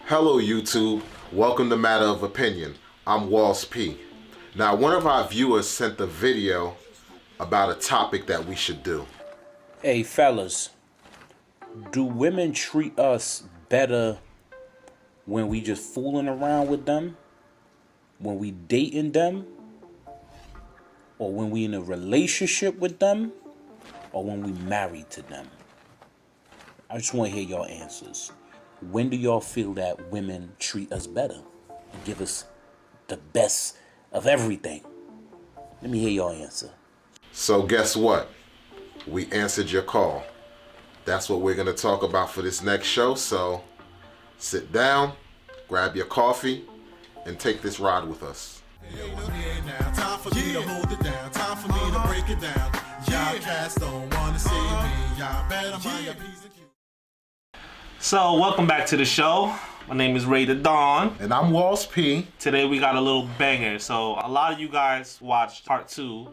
Hello YouTube, welcome to Matter of Opinion. I'm Walls P. Now one of our viewers sent a video about a topic that we should do. Hey fellas, do women treat us better when we just fooling around with them? When we dating them? Or when we in a relationship with them? Or when we married to them? I just want to hear your answers. When do y'all feel that women treat us better and give us the best of everything? Let me hear your answer. So guess what? We answered your call. That's what we're going to talk about for this next show. So sit down, grab your coffee, and take this ride with us. Time for me to hold it down. Time for me to break it down. Y'all cats don't wanna see me. Y'all better mind your P's and Q's. So, welcome back to the show. My name is Ray the Dawn. And I'm Walls P. Today we got a little banger. So, a lot of you guys watched part 2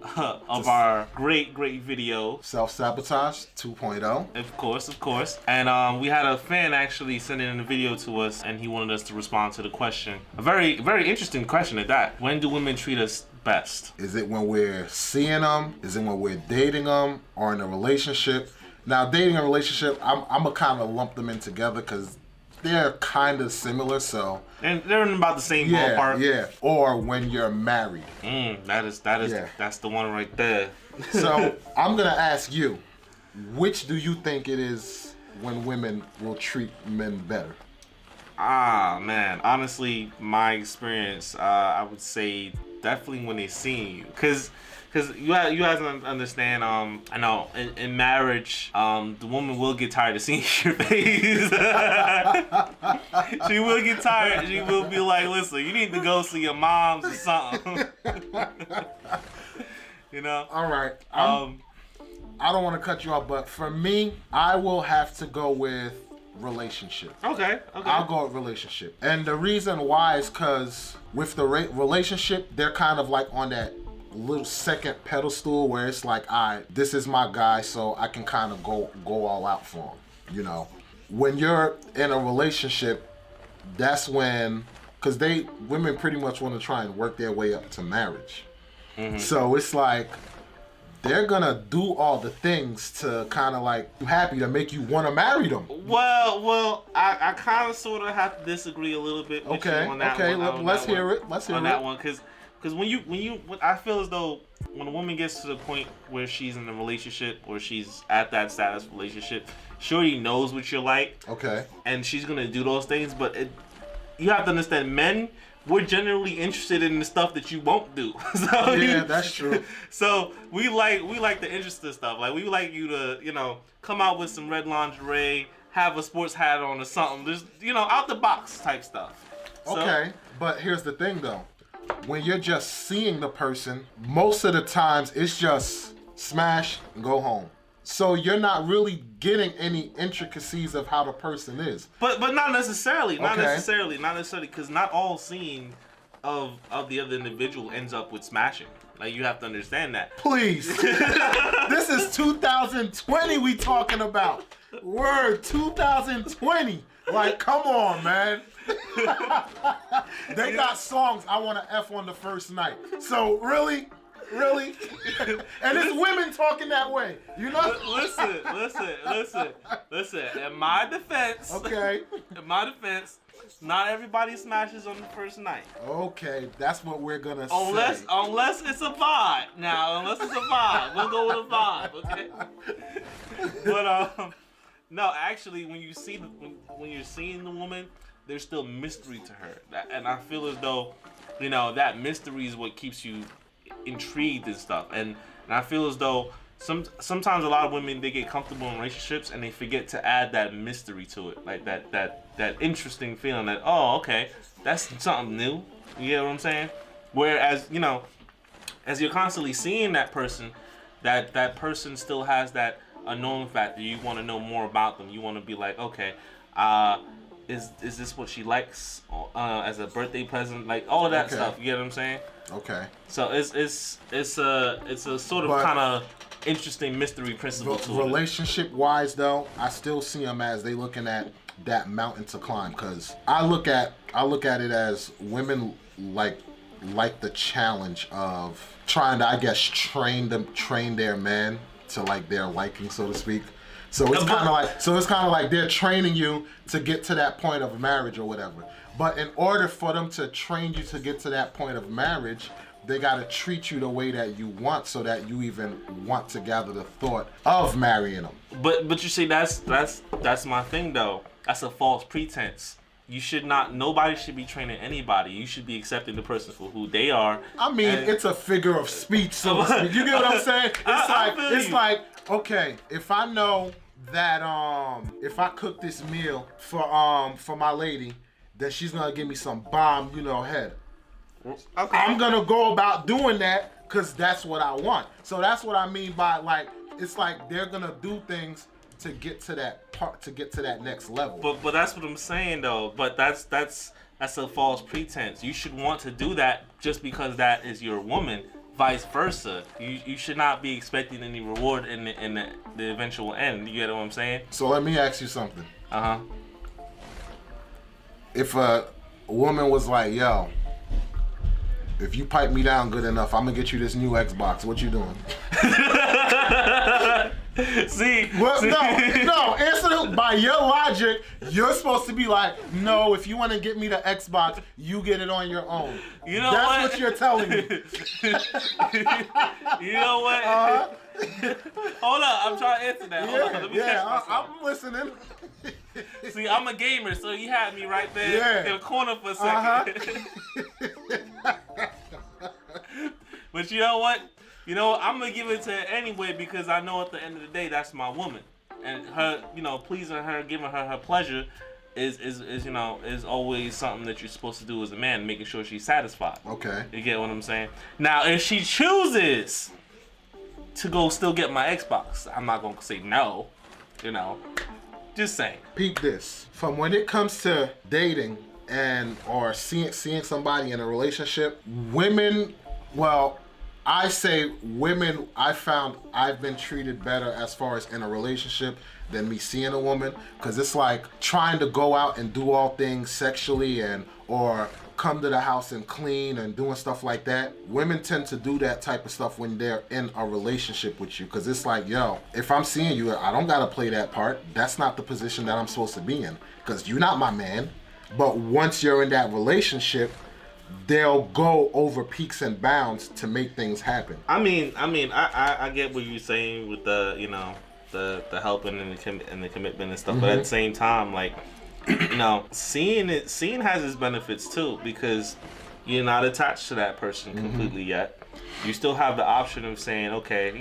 of our great video. Self-Sabotage 2.0. Of course. And we had a fan actually sending in a video to us, and he wanted us to respond to the question. A very interesting question at that. When do women treat us best? Is it when we're seeing them? Is it when we're dating them? Or in a relationship? Now, dating and relationship, I'm going to kind of lump them in together because they're kind of similar, so... And they're in about the same ballpark. Yeah, or when you're married. That's the one right there. So, I'm going to ask you, which do you think it is when women will treat men better? Ah, man. Honestly, my experience, I would say definitely when they see you. Because you guys understand, I know, in marriage, the woman will get tired of seeing your face. She will get tired. She will be like, listen, you need to go see your moms or something. You know? All right. I don't want to cut you off, but for me, I will have to go with relationship. Okay. I'll go with relationship. And the reason why is because with the relationship, they're kind of like on that little second pedestal where it's like, all right, this is my guy, so I can kind of go all out for him, you know. When you're in a relationship, that's when, because women pretty much want to try and work their way up to marriage. Mm-hmm. So it's like, they're gonna do all the things to kind of like happy to make you want to marry them. Well, I kind of sort of have to disagree a little bit with you on that one. Okay, let's hear it. On that one, because when I feel as though when a woman gets to the point where she's in a relationship or she's at that status relationship, she already knows what you're like. Okay. And she's gonna do those things, but you have to understand, men, we're generally interested in the stuff that you won't do. So that's true. So we like the interesting stuff. Like, we like you to, come out with some red lingerie, have a sports hat on or something. Just, out the box type stuff. Okay, but here's the thing though. When you're just seeing the person, most of the times it's just smash and go home. So you're not really getting any intricacies of how the person is. But not necessarily. Not Okay. necessarily, because not all seeing of the other individual ends up with smashing. Like, you have to understand that. Please. This is 2020 we talking about. Word, 2020. Like, come on, man. They got songs, I want to F on the first night. So, really? And it's women talking that way, you know? Listen. In my defense, Okay. not everybody smashes on the first night. Okay, that's what we're gonna Unless say. it's a vibe. Now, unless it's a vibe, we'll go with a vibe, okay? But no, actually, when you're seeing the woman, there's still mystery to her, and I feel as though, that mystery is what keeps you intrigued and stuff. And I feel as though sometimes a lot of women, they get comfortable in relationships and they forget to add that mystery to it, like that interesting feeling that, oh, okay, that's something new. You get what I'm saying? Whereas, as you're constantly seeing that person, that person still has that unknown factor. You want to know more about them. You want to be like, okay, is this what she likes as a birthday present? Like, all of that stuff. You get what I'm saying? Okay. So it's a sort of kind of interesting mystery principle to it. Relationship wise though, I still see them as they looking at, that mountain to climb. Because I look at it as women like the challenge of trying to, I guess, train their men to like their liking, so to speak. So it's kind of like they're training you to get to that point of marriage or whatever. But in order for them to train you to get to that point of marriage, they got to treat you the way that you want, so that you even want to gather the thought of marrying them. But you see, that's my thing though. That's a false pretense. You should not. Nobody should be training anybody. You should be accepting the person for who they are. I mean, it's a figure of speech, so to speak. You get what I'm saying? It's like, okay, if I know that if I cook this meal for my lady, then she's gonna give me some bomb, head. Okay. I'm gonna go about doing that because that's what I want. So that's what I mean by like, it's like they're gonna do things to get to that part, to get to that next level. But that's what I'm saying though. But that's a false pretense. You should want to do that just because that is your woman. Vice versa. You should not be expecting any reward in the eventual end. You get what I'm saying? So let me ask you something. Uh-huh. If a woman was like, yo, if you pipe me down good enough, I'm gonna get you this new Xbox. What you doing? See, no. Answer by your logic. You're supposed to be like, no. If you want to get me the Xbox, you get it on your own. You know That's what you're telling me. You know what? Hold up, I'm trying to answer that. Hold on, let me catch myself. I'm listening. See, I'm a gamer, so you had me right there in the corner for a second. But you know what? I'm gonna give it to her anyway because I know at the end of the day that's my woman, and her, pleasing her, giving her pleasure, is always something that you're supposed to do as a man, making sure she's satisfied. Okay. You get what I'm saying? Now, if she chooses to go still get my Xbox, I'm not gonna say no. Just saying. Peep this. From when it comes to dating or seeing somebody in a relationship, women, well, I say women, I found I've been treated better as far as in a relationship than me seeing a woman, because it's like trying to go out and do all things sexually or come to the house and clean and doing stuff like that. Women tend to do that type of stuff when they're in a relationship with you, because it's like, yo, if I'm seeing you, I don't gotta play that part. That's not the position that I'm supposed to be in, because you're not my man. But once you're in that relationship, they'll go over peaks and bounds to make things happen. I mean, I get what you're saying with the helping and the commitment and stuff, but at the same time, like, seeing has its benefits too, because you're not attached to that person completely yet. You still have the option of saying, okay,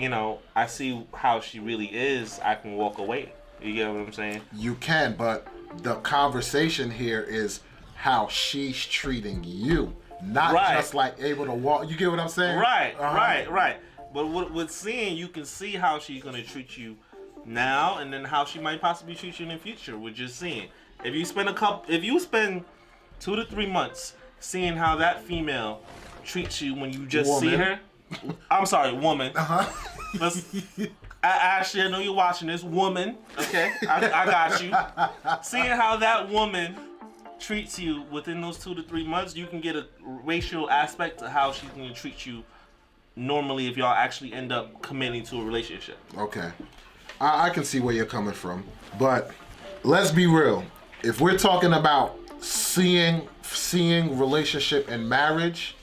I see how she really is. I can walk away. You get what I'm saying? You can, but the conversation here is how she's treating you, not just like able to walk. You get what I'm saying? Right, right. But with seeing, you can see how she's gonna treat you now, and then how she might possibly treat you in the future. With just seeing, if you spend 2 to 3 months seeing how that female treats you when you just see her. I'm sorry, woman. Ashley, I know you're watching this. Woman, okay? I got you. Seeing how that woman treats you within those 2 to 3 months, you can get a racial aspect to how she's going to treat you normally if y'all actually end up committing to a relationship. Okay. I can see where you're coming from. But let's be real. If we're talking about seeing relationship and marriage,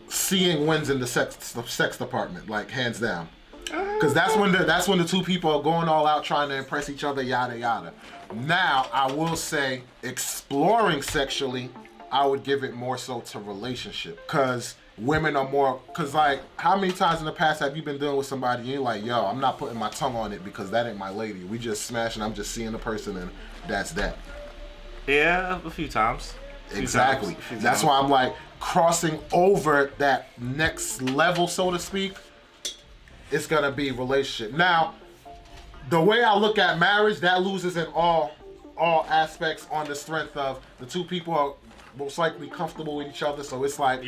seeing wins in the sex department, like hands down. Because that's when the two people are going all out trying to impress each other, yada yada. Now, I will say, exploring sexually, I would give it more so to relationship. Because women are more, because like, how many times in the past have you been dealing with somebody and you're like, yo, I'm not putting my tongue on it because that ain't my lady. We just smashing, I'm just seeing the person and that's that. Yeah, a few times. Exactly. That's why I'm like, crossing over that next level, so to speak, it's gonna be relationship. Now, the way I look at marriage, that loses in all aspects on the strength of the two people are most likely comfortable with each other. So it's like,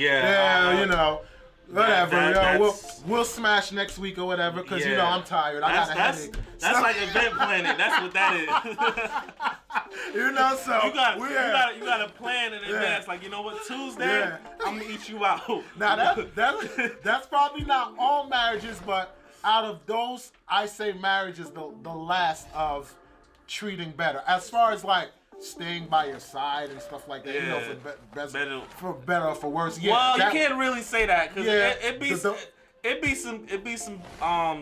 Whatever, that- yo. that's- We'll smash next week or whatever, because you know Yeah. I'm tired. I got a That's headache. that's So- like event planning. That's what that is. you know, so you got we're you got to plan in advance. Like, you know what, Tuesday, Yeah. I'm gonna eat you out. Now that's probably not all marriages, but out of those, I say marriage is the last of treating better. As far as like staying by your side and stuff like that, you know, Yeah. better. For better or for worse. Yeah, Well, that- you can't really say that because Yeah, it be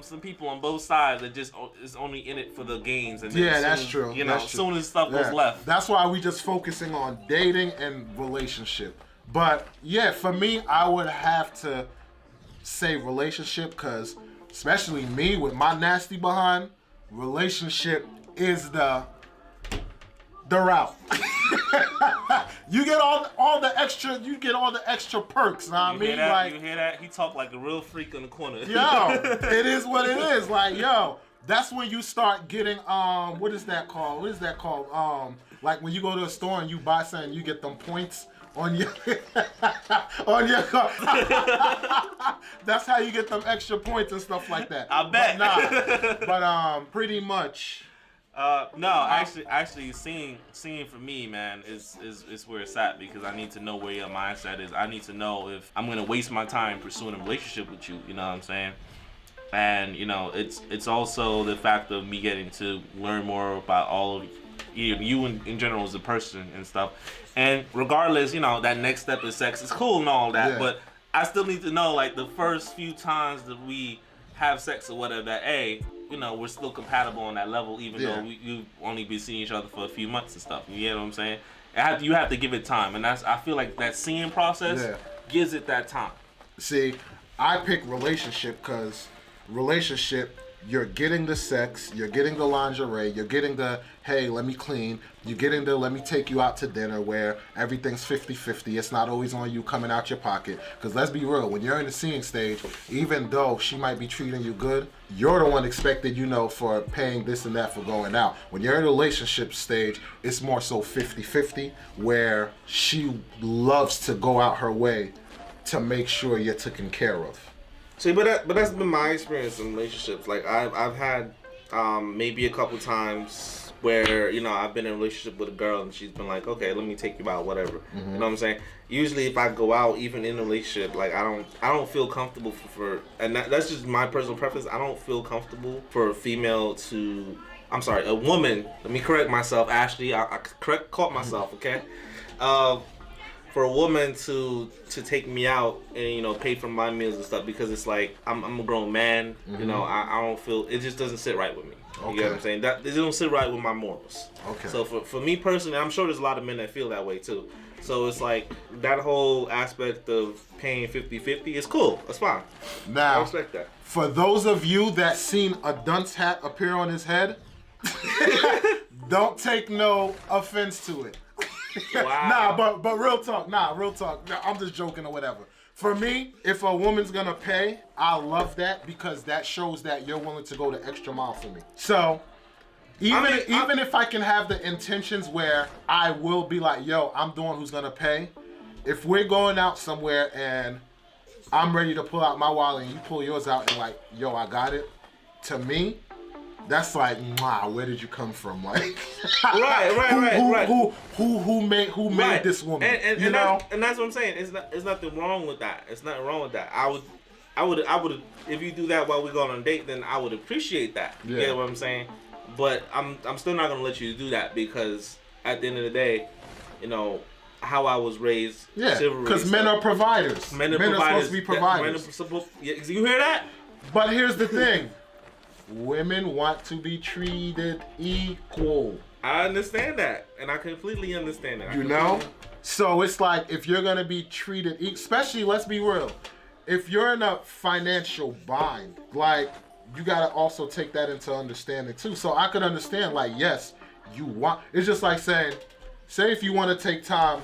some people on both sides that just is only in it for the gains. And then Yeah, soon, that's true. You know, That's as true. soon as stuff Yeah. goes left. That's why we just focusing on dating and relationship. But yeah, for me, I would have to say relationship, because especially me with my nasty behind, relationship is the route. You get all the extra perks. Know what I You mean? hear that? Like, You hear that? He talked like a real freak in the corner. yo, it is what it is. Like, yo, that's when you start getting what is that called? Like when you go to a store and you buy something, you get them points on your on your car. That's how you get them extra points and stuff like that. I bet. But pretty much. No, actually, seeing for me, man, is where it's at, because I need to know where your mindset is. I need to know if I'm gonna waste my time pursuing a relationship with you. You know what I'm saying? And you know, it's also the fact of me getting to learn more about all of you in general as a person and stuff. And regardless, you know, that next step is sex. It's cool and all that, Yeah. but I still need to know, like, the first few times that we have sex or whatever, that you know, we're still compatible on that level, even Yeah. though you've only been seeing each other for a few months and stuff. You know what I'm saying? You have to give it time, and I feel like that seeing process Yeah. gives it that time. See, I pick relationship because relationship, you're getting the sex, you're getting the lingerie, you're getting the, hey, let me clean, you're getting the, let me take you out to dinner, where everything's 50-50. It's not always on you coming out your pocket. Because let's be real, when you're in the seeing stage, even though she might be treating you good, you're the one expected, you know, for paying this and that for going out. When you're in a relationship stage, it's more so 50-50, where she loves to go out her way to make sure you're taken care of. See, but that's been my experience in relationships. Like I've had maybe a couple times where, you know, I've been in a relationship with a girl and she's been like, okay, let me take you out, whatever. You know what I'm saying? Usually, if I go out, even in a relationship, like I don't feel comfortable for and that's just my personal preference. I don't feel comfortable for a female to, I'm sorry, a woman. Let me correct myself, Ashley. I caught myself, okay? For a woman to take me out and, you know, pay for my meals and stuff, because it's like I'm a grown man, you know, I don't feel, it just doesn't sit right with me. You get what I'm saying? That it don't sit right with my morals. Okay. So for me personally, I'm sure there's a lot of men that feel that way too. So it's like that whole aspect of paying 50-50 is cool. That's fine. I Now, respect that. for those of you that seen a dunce hat appear on his head, don't take no offense to it. Wow. but real talk. Nah, I'm just joking or whatever. For me, if a woman's gonna pay, I love that, because that shows that you're willing to go the extra mile for me. So, even if I can have the intentions where I will be like, yo, I'm the one who's gonna pay. If we're going out somewhere and I'm ready to pull out my wallet and you pull yours out and like, yo, I got it. To me, that's like, wow, where did you come from? Like, Right. Who made this woman? And you know? that's what I'm saying. It's nothing wrong with that. It's nothing wrong with that. I would if you do that while we go on a date, then I would appreciate that. You Yeah. get what I'm saying? But I'm still not gonna let you do that, because at the end of the day, you know, how I was raised. Yeah, chivalry, because men are providers. Men are supposed to be providers. Men are supposed. Yeah, you hear that? But here's the thing. Women want to be treated equal. I understand that, and I completely understand that. You know? So it's like, if you're going to be treated, especially, let's be real, if you're in a financial bind, like, you got to also take that into understanding too. So I could understand, like, yes, you want, it's just like saying, say if you want to take time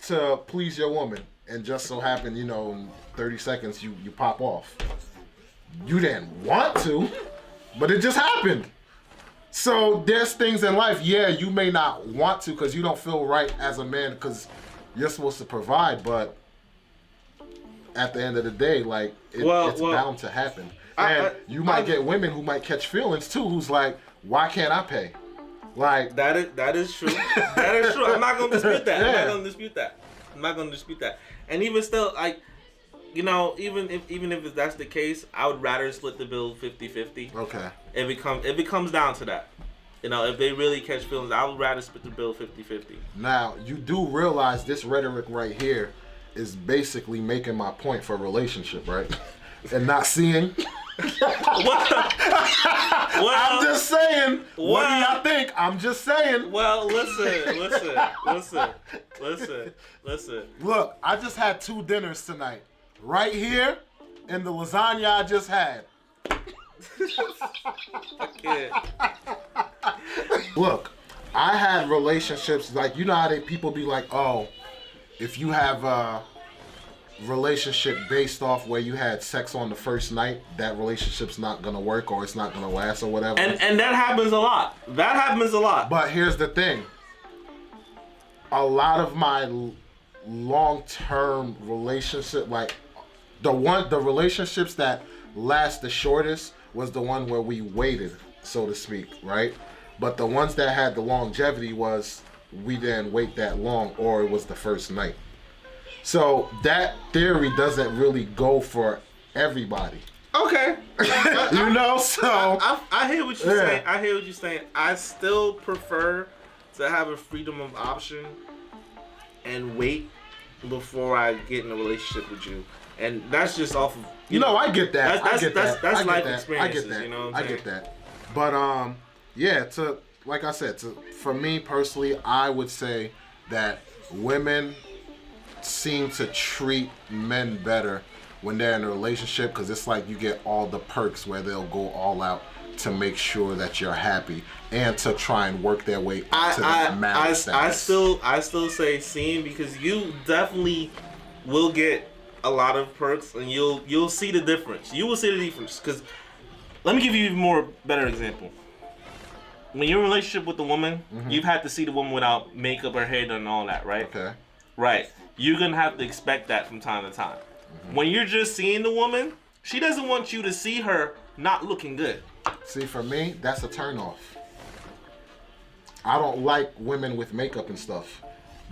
to please your woman, and just so happen, you know, in 30 seconds you pop off. You didn't want to, but it just happened. So there's things in life, yeah, you may not want to because you don't feel right as a man because you're supposed to provide, but at the end of the day, like it's bound to happen. And you might get women who might catch feelings too, who's like, why can't I pay? Like that is true. That is true. I'm not gonna dispute that. I'm not gonna dispute that. And even still, like, you know, even if that's the case, I would rather split the bill 50-50. Okay. If it comes down to that. You know, if they really catch feelings, I would rather split the bill 50-50. Now, you do realize this rhetoric right here is basically making my point for a relationship, right? And not seeing. I'm just saying. What do y'all think? I'm just saying. Well, listen. Look, I just had 2 dinners tonight. Right here, and the lasagna I just had. Look, I had relationships like, you know how people be like, oh, if you have a relationship based off where you had sex on the first night, that relationship's not gonna work or it's not gonna last or whatever. And that happens a lot. But here's the thing. A lot of my long-term relationship, like the relationships that last the shortest was the one where we waited, so to speak, right? But the ones that had the longevity was we didn't wait that long, or it was the first night. So that theory doesn't really go for everybody. Okay. You know, so I hear what you're saying. I hear what you're saying. I still prefer to have a freedom of option and wait before I get in a relationship with you. And that's just off of I get that. That's life experiences. I get that. You know what I'm I saying? get that. But yeah, like I said, for me personally, I would say that women seem to treat men better when they're in a relationship, because it's like you get all the perks where they'll go all out to make sure that you're happy and to try and work their way up to the marriage status. I still say seeing, because you definitely will get a lot of perks and you'll see the difference. You will see the difference, because let me give you a better example. When you're in a relationship with a woman, you've had to see the woman without makeup, her hair done, and all that, right? Okay. Right. You're gonna have to expect that from time to time. When you're just seeing the woman, she doesn't want you to see her not looking good. See, for me, that's a turnoff. I don't like women with makeup and stuff,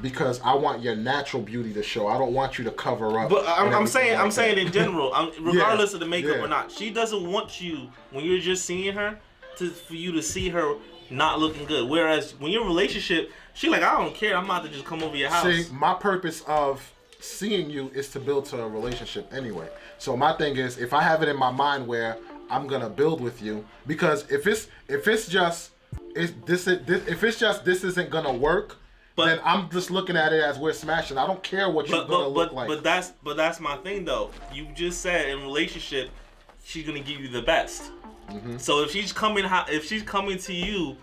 because I want your natural beauty to show. I don't want you to cover up. But I'm saying in general, regardless of the makeup or not, she doesn't want you, when you're just seeing her, for you to see her not looking good. Whereas when you're in a relationship, she like, I don't care, I'm about to just come over your house. See, my purpose of seeing you is to build to a relationship anyway. So my thing is, if I have it in my mind where I'm gonna build with you, because if it's just this isn't gonna work, then I'm just looking at it as we're smashing. I don't care what you're gonna look like. But that's my thing though. You just said in relationship, she's gonna give you the best. So if she's coming to you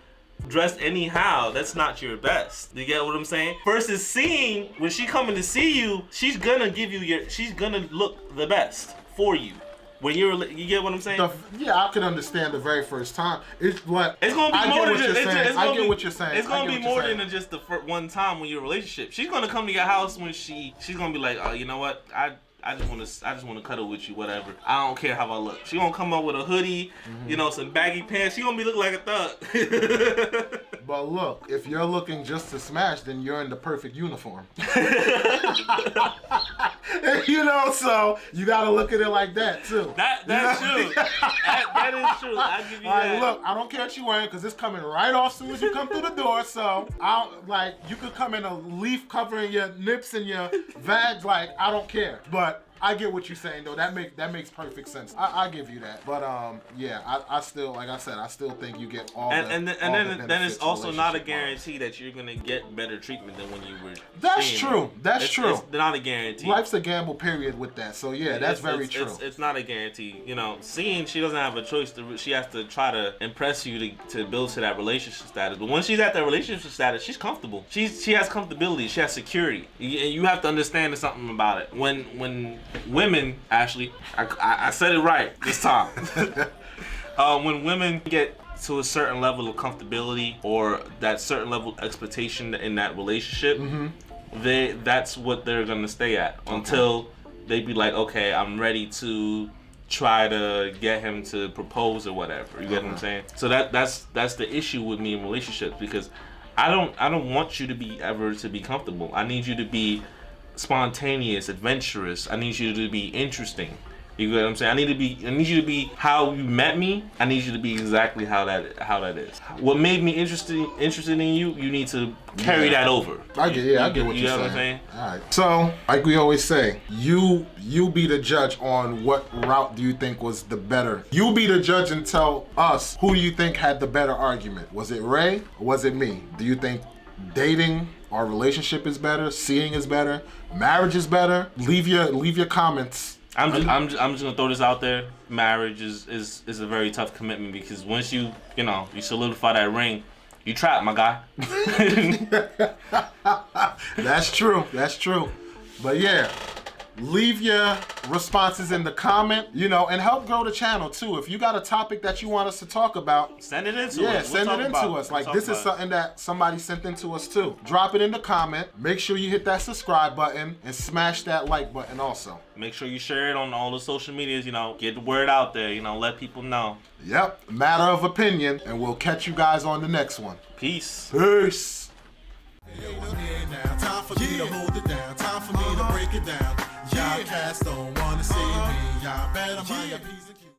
dressed anyhow, that's not your best. You get what I'm saying? Versus seeing, when she coming to see you, she's gonna look the best for you. When you get what I'm saying? I can understand the very first time. It's gonna be more than I get what you're saying. It's gonna be more than just the one time when you're in a relationship. She's gonna come to your house when she's gonna be like, oh, you know what? I just want to cuddle with you, whatever. I don't care how I look. She gonna come up with a hoodie, some baggy pants. She gonna be looking like a thug. But look, if you're looking just to smash, then you're in the perfect uniform. So you gotta look at it like that too. That's true. That is true. I give you that. Look, I don't care what you're wearing, because it's coming right off as soon as you come through the door. So you could come in a leaf covering your nips and your vags. Like, I don't care. But I get what you're saying though. That makes perfect sense. I give you that. But I still, like I said, I still think you get all and then it's also not a guarantee that you're gonna get better treatment than when you were. That's true. That's true. It's not a guarantee. Life's a gamble, period, with that. So yeah, that's very true. It's not a guarantee. Seeing, she doesn't have a choice. She has to try to impress you to build to that relationship status. But when she's at that relationship status, she's comfortable. She has comfortability. She has security. And you have to understand something about it. When women, actually, I said it right this time. When women get to a certain level of comfortability or that certain level of expectation in that relationship, that's what they're gonna stay at until they'd be like, okay, I'm ready to try to get him to propose or whatever. You get what I'm saying? So that's the issue with me in relationships, because I don't want you to be comfortable. I need you to be spontaneous, adventurous. I need you to be interesting. You get what I'm saying? I need you to be how you met me. I need you to be exactly how that is. What made me interested in you, you need to carry that over. I get what you're saying. What I'm saying? All right. So, like we always say, you be the judge on what route do you think was the better. You be the judge and tell us who you think had the better argument. Was it Ray or was it me? Do you think dating or relationship is better? Seeing is better? Marriage is better? Leave your comments. I'm just gonna throw this out there. Marriage is a very tough commitment, because once you solidify that ring, you trapped, my guy. That's true. But yeah, leave your responses in the comment, and help grow the channel too. If you got a topic that you want us to talk about, send it into us. Yeah, send it into us. Like, this is something that somebody sent into us too. Drop it in the comment. Make sure you hit that subscribe button and smash that like button also. Make sure you share it on all the social medias, get the word out there, let people know. Yep, matter of opinion, and we'll catch you guys on the next one. Peace. Peace. Time for me to hold it down. Time for me to break it down. Y'all cats don't wanna see me. Y'all better mind your P's and Q's.